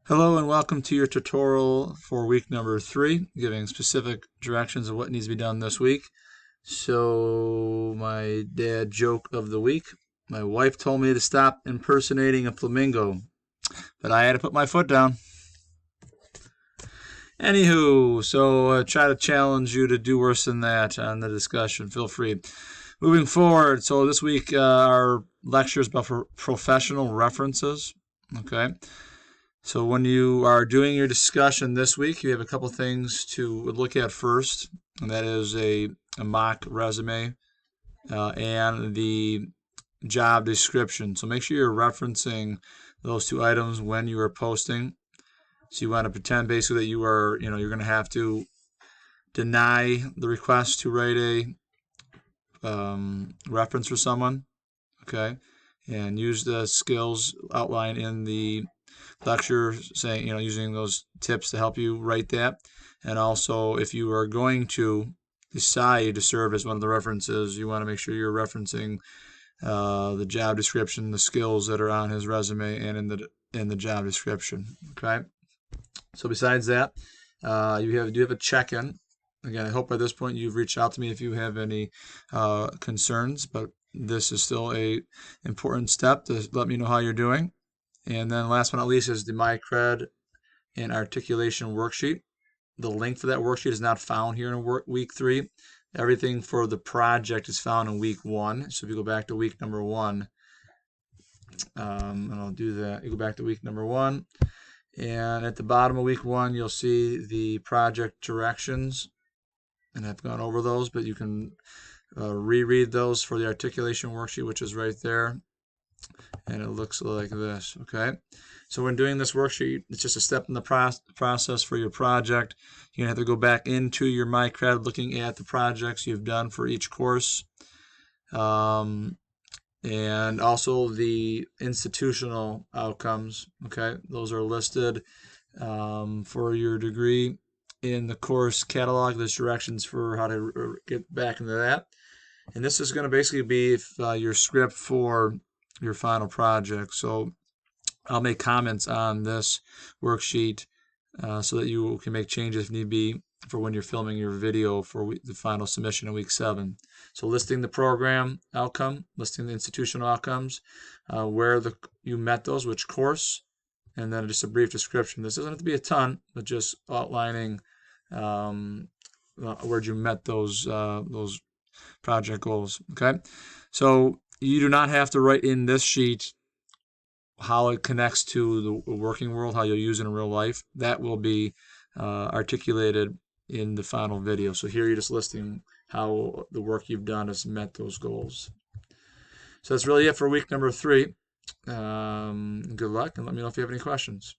Hello and welcome to your tutorial for week number 3, giving specific directions of what needs to be done this week. So my dad joke of the week, my wife told me to stop impersonating a flamingo, but I had to put my foot down. Anywho, so try to challenge you to do worse than that on the discussion. Feel free. Moving forward, so this week our lecture is about professional references. Okay. So when you are doing your discussion this week, you have a couple things to look at first, and that is a mock resume and the job description. So make sure you're referencing those two items when you are posting. So you want to pretend basically that you are, you're going to have to deny the request to write a reference for someone, okay, and use the skills outlined in the lecture, saying, using those tips to help you write that. And also, if you are going to decide to serve as one of the references, you want to make sure you're referencing the job description, the skills that are on his resume and in the job description. Okay. So besides that, you do have a check-in. Again, I hope by this point you've reached out to me if you have any concerns, but this is still a important step to let me know how you're doing. And then last but not least is the MyCred and articulation worksheet. The link for that worksheet is not found here in week 3. Everything for the project is found in week 1. So if you go back to week number 1, and I'll do that. You go back to week number 1, and at the bottom of week 1, you'll see the project directions. And I've gone over those, but you can reread those for the articulation worksheet, which is right there. And it looks like this, okay? So when doing this worksheet, it's just a step in the process for your project. You're going to have to go back into your MyCred, looking at the projects you've done for each course. And also the institutional outcomes, okay? Those are listed for your degree in the course catalog. There's directions for how to get back into that. And this is going to basically be your script for your final project. So I'll make comments on this worksheet so that you can make changes if need be for when you're filming your video for the final submission in week 7. So listing the program outcome, listing the institutional outcomes, where you met those, which course, and then just a brief description. This doesn't have to be a ton, but just outlining where you met those project goals. Okay, so you do not have to write in this sheet how it connects to the working world, how you'll use it in real life. That will be articulated in the final video. So here you're just listing how the work you've done has met those goals. So that's really it for week number 3. Good luck, and let me know if you have any questions.